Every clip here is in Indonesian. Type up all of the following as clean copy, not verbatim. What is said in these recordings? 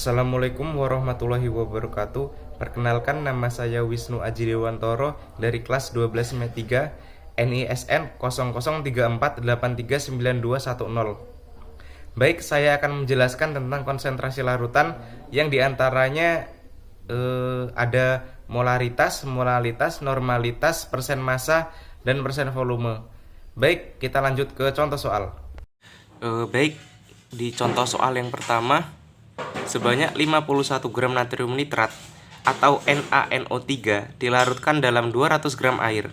Assalamualaikum warahmatullahi wabarakatuh. Perkenalkan, nama saya Wisnu Aji Dewantoro dari kelas 12 IME 3 NISN 0034839210. Baik, saya akan menjelaskan tentang konsentrasi larutan yang diantaranya ada molaritas, molalitas, normalitas, persen massa, dan persen volume. Baik, kita lanjut ke contoh soal. Baik, di contoh soal yang pertama, sebanyak 51 gram natrium nitrat atau NaNO3 dilarutkan dalam 200 gram air.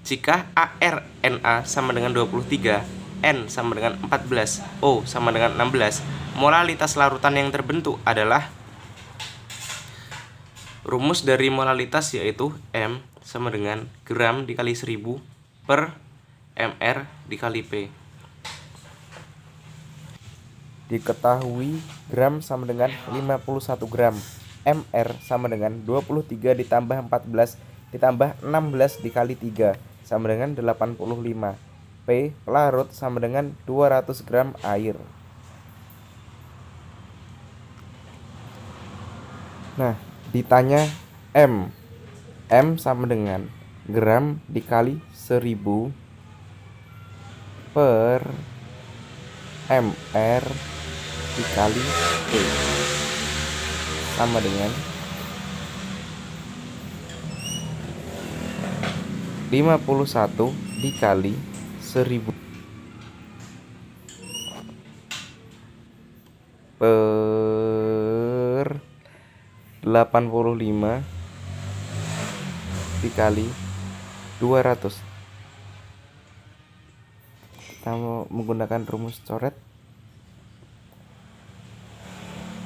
Jika ArNa sama dengan 23, N sama dengan 14, O sama dengan 16, molalitas larutan yang terbentuk adalah. Rumus dari molalitas yaitu M sama dengan gram dikali 1000 per mR dikali P. Diketahui gram sama dengan 51 gram, mR sama dengan 23 ditambah 14 ditambah 16 dikali 3 sama dengan 85. P pelarut sama dengan 200 gram air. Nah, ditanya M sama dengan gram dikali 1000 per mR dikali P sama dengan 51 dikali 1000 per 85 dikali 200. Kita mau menggunakan rumus coret,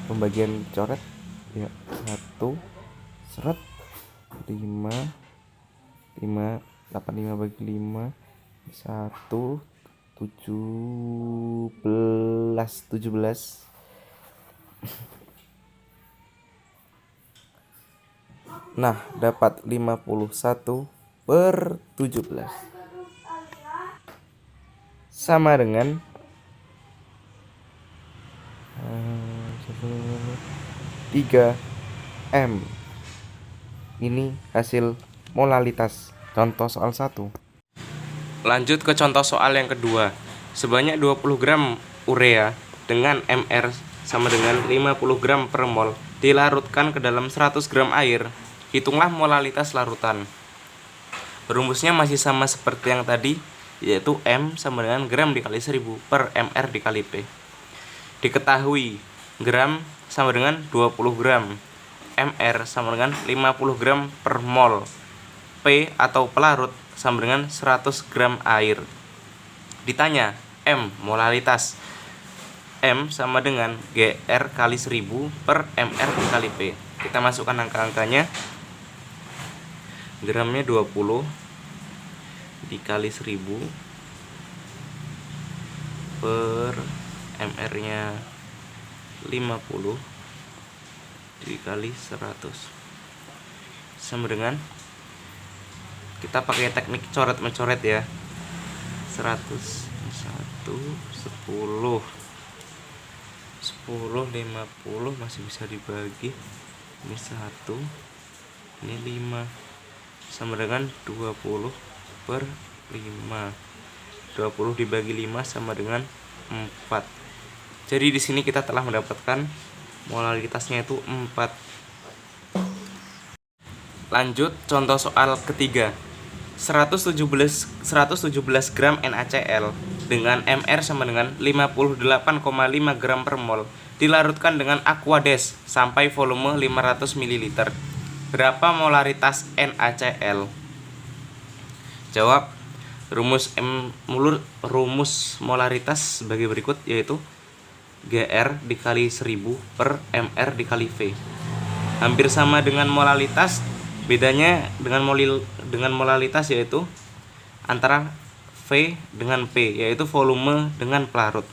pembagian coret ya, 1 seret 5 85 bagi 5 1 17. Nah, dapat 51 per 17 sama dengan 3 M. Ini hasil molalitas contoh soal 1. Lanjut ke contoh soal yang kedua. Sebanyak 20 gram urea dengan mR sama dengan 50 gram per mol dilarutkan ke dalam 100 gram air. Hitunglah molalitas larutan. Rumusnya masih sama seperti yang tadi, yaitu M sama dengan gram dikali 1000 per mR dikali P. Diketahui gram sama dengan 20 gram, mR sama dengan 50 gram per mol, P atau pelarut sama dengan 100 gram air. Ditanya M molalitas. M sama dengan GR kali 1000 per mR dikali P. Kita masukkan angka-angkanya. Gramnya 20 dikali 1000 per mR nya 50 dikali 100 sama dengan, kita pakai teknik coret mencoret ya, 100 1 10 10 50 masih bisa dibagi, ini 1 ini 5 sama dengan 20 per 5. 20 dibagi 5 sama dengan 4. Jadi di sini kita telah mendapatkan molalitasnya itu 4. Lanjut contoh soal ketiga. 117 gram NaCl dengan mR sama dengan 58,5 gram per mol dilarutkan dengan Aquades sampai volume 500 ml. Berapa molaritas NaCl? Jawab. Rumus molaritas sebagai berikut, yaitu GR dikali 1000 per mR dikali V. Hampir sama dengan molalitas, bedanya dengan molalitas yaitu antara V dengan P, yaitu volume dengan pelarut.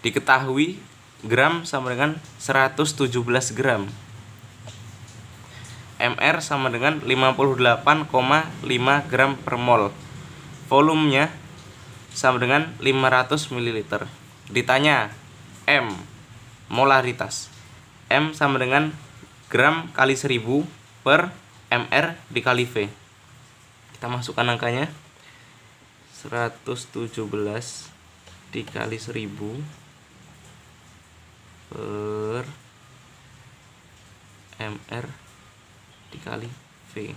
Diketahui gram sama dengan 117 gram, mR sama dengan 58,5 gram per mol, volumenya sama dengan 500 ml. Ditanya M molaritas. M sama dengan gram kali 1000 per mr dikali V. Kita masukkan angkanya. 117 dikali 1000 per mr dikali V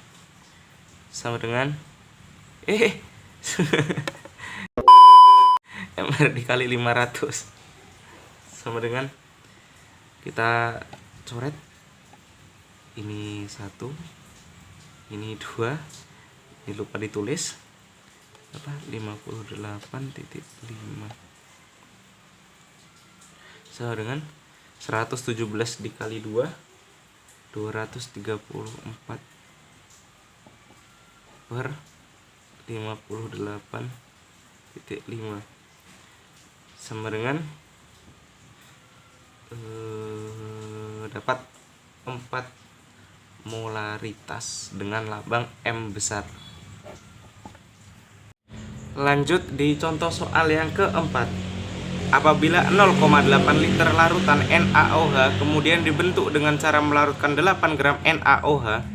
sama dengan mr dikali 500 sama dengan, kita coret, ini 1, ini 2, ini lupa ditulis apa, 58.5 sama dengan 117 dikali 2, 234 per 58.5 sama dengan dapat 4 molaritas dengan lambang M besar. Lanjut di contoh soal yang keempat. Apabila 0,8 liter larutan NaOH kemudian dibentuk dengan cara melarutkan 8 gram NaOH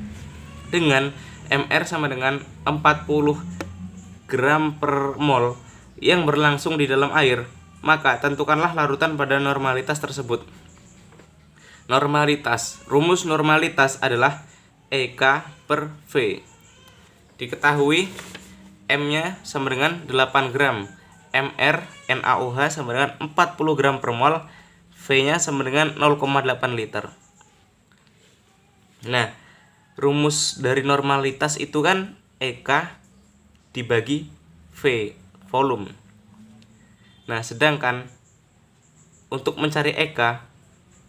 dengan Mr sama dengan 40 gram per mol yang berlangsung di dalam air, maka tentukanlah larutan pada normalitas tersebut. Normalitas. Rumus normalitas adalah EK per V. Diketahui M-nya sama dengan 8 gram. Mr NaOH sama dengan 40 gram per mol. V-nya sama dengan 0,8 liter. Nah, rumus dari normalitas itu kan EK dibagi V, volume. Nah, sedangkan untuk mencari EK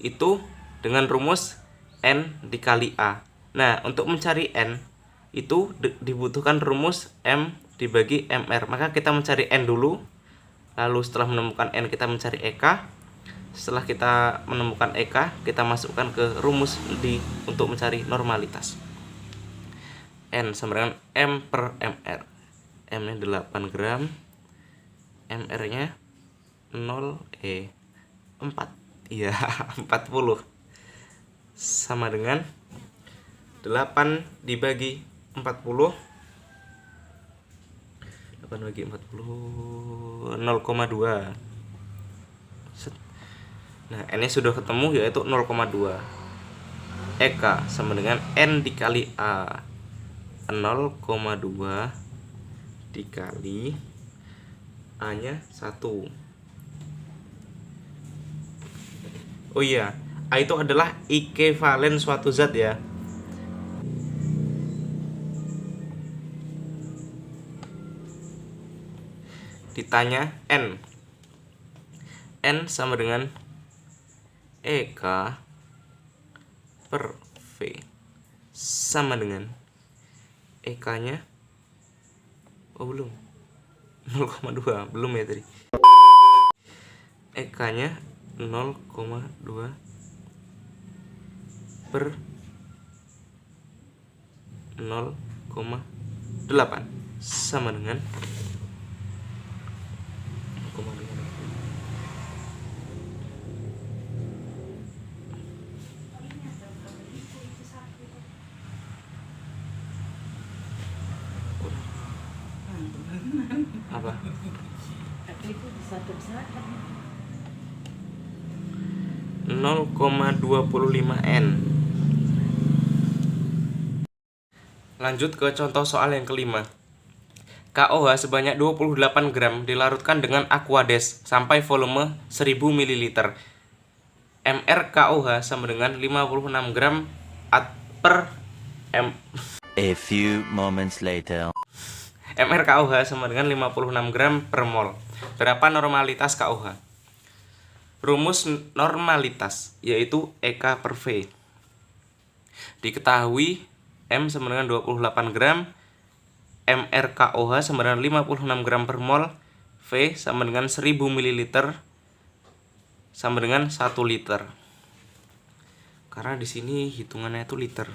itu dengan rumus N dikali A. Nah, untuk mencari N itu dibutuhkan rumus M dibagi MR. Maka kita mencari N dulu, lalu setelah menemukan N kita mencari EK. Setelah kita menemukan EK, kita masukkan ke rumus untuk mencari normalitas. N sama dengan M per MR. M-nya 8 gram, MR-nya 4. Iya, 40. Sama dengan 8 dibagi 40. 8 bagi 40 0,2. Nah, N-nya sudah ketemu yaitu 0,2. EK sama dengan N dikali A. 0,2 dikali A-nya 1. Oh iya, A itu adalah ekivalen suatu zat ya. Ditanya N. N sama dengan EK per V sama dengan EK-nya belum 0,2, belum ya tadi. EK-nya 0,2 per 0,8 sama dengan 0,2. Apa? 0,25 N. Lanjut ke contoh soal yang kelima. KOH sebanyak 28 gram dilarutkan dengan Aquades sampai volume 1000 ml. Mr KOH sama dengan 56 gram per M. A few moments later. Mr KOH sama dengan 56 gram per mol. Berapa normalitas KOH? Rumus normalitas yaitu EK per V. Diketahui M sama dengan 28 gram, Mr KOH sama dengan 56 gram per mol, V sama dengan 1000 ml sama dengan 1 liter. Karena di sini hitungannya itu liter.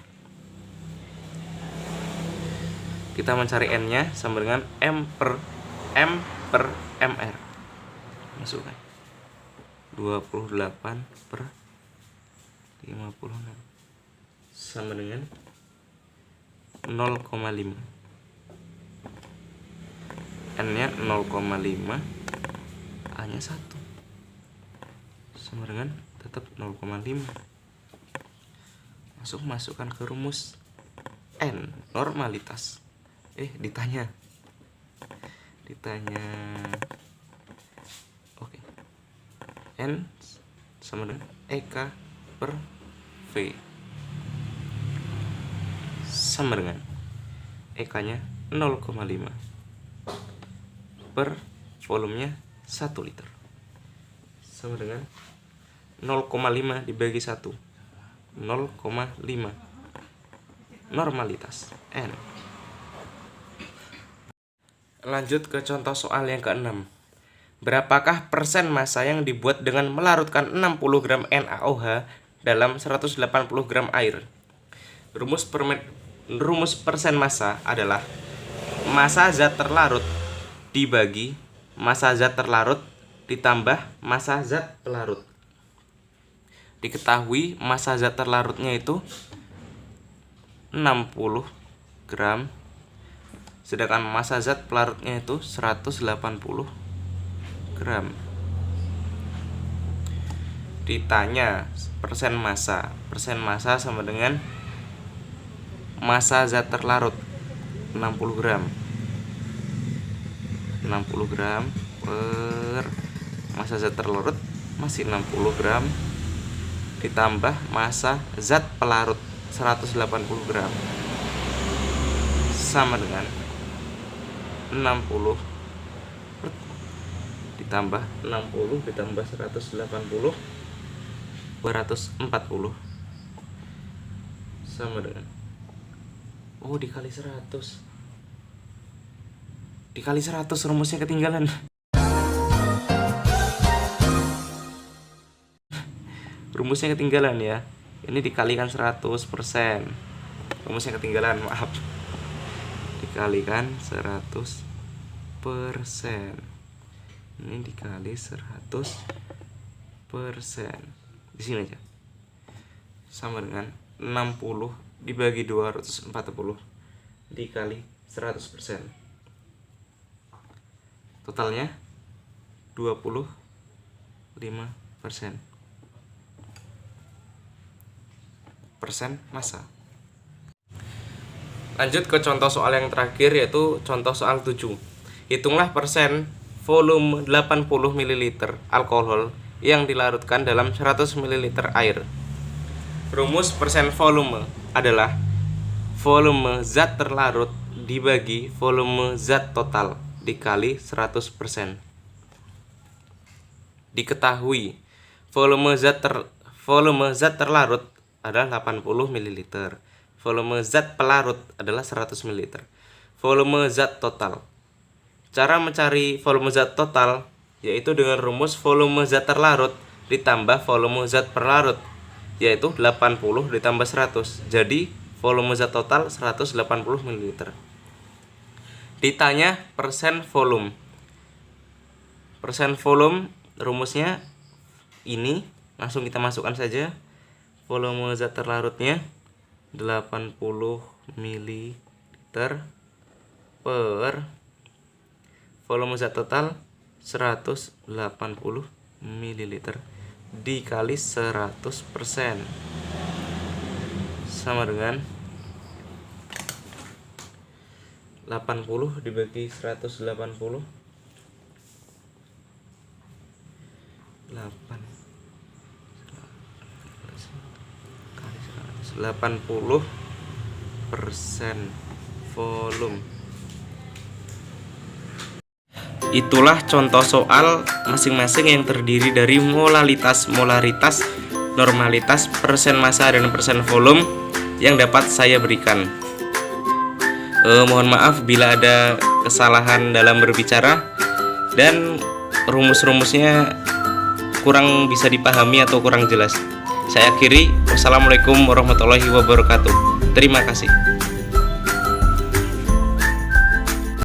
Kita mencari N-nya sama dengan M per MR. Masukkan. 28/56 sama dengan 0,5. N nya 0,5, A nya 1 sama dengan tetap 0,5. Masukkan ke rumus N normalitas. Ditanya oke. N sama dengan EK/V sama dengan EK nya 0,5 per volumenya 1 liter sama dengan 0,5 dibagi 1, 0,5 normalitas N. Lanjut ke contoh soal yang ke-6. Berapakah persen massa yang dibuat dengan melarutkan 60 gram NaOH dalam 180 gram air? Rumus persen massa adalah massa zat terlarut dibagi massa zat terlarut ditambah massa zat pelarut. Diketahui massa zat terlarutnya itu 60 gram, sedangkan massa zat pelarutnya itu 180 gram. Ditanya persen massa sama dengan massa zat terlarut 60 gram. 60 gram per massa zat terlarut masih 60 gram ditambah massa zat pelarut 180 gram sama dengan 60 ditambah 60 ditambah 180 240 sama dengan dikali 100 rumusnya ketinggalan. Rumusnya ketinggalan ya. Ini dikalikan 100%. Rumusnya ketinggalan, maaf. Dikalikan 100%. Ini dikali 100%. Di sini aja. Sama dengan 60 dibagi 240 dikali 100%. Totalnya 25%. Persen massa. Lanjut ke contoh soal yang terakhir, yaitu contoh soal 7. Hitunglah persen volume 80 ml alkohol yang dilarutkan dalam 100 ml air. Rumus persen volume adalah volume zat terlarut dibagi volume zat total dikali 100%. Diketahui volume zat terlarut adalah 80 ml. Volume zat pelarut adalah 100 ml. Volume zat total. Cara mencari volume zat total yaitu dengan rumus volume zat terlarut ditambah volume zat pelarut, yaitu 80 ditambah 100. Jadi volume zat total 180 ml. Ditanya persen volume. Persen volume rumusnya ini, langsung kita masukkan saja. Volume zat terlarutnya 80 ml per volume zat total 180 ml dikali 100% sama dengan 80 dibagi 180 80% volume. Itulah contoh soal masing-masing yang terdiri dari molalitas, molaritas, normalitas, persen massa, dan persen volume yang dapat saya berikan. Mohon maaf bila ada kesalahan dalam berbicara dan rumus-rumusnya kurang bisa dipahami atau kurang jelas. Saya akhiri. Wassalamualaikum warahmatullahi wabarakatuh. Terima kasih.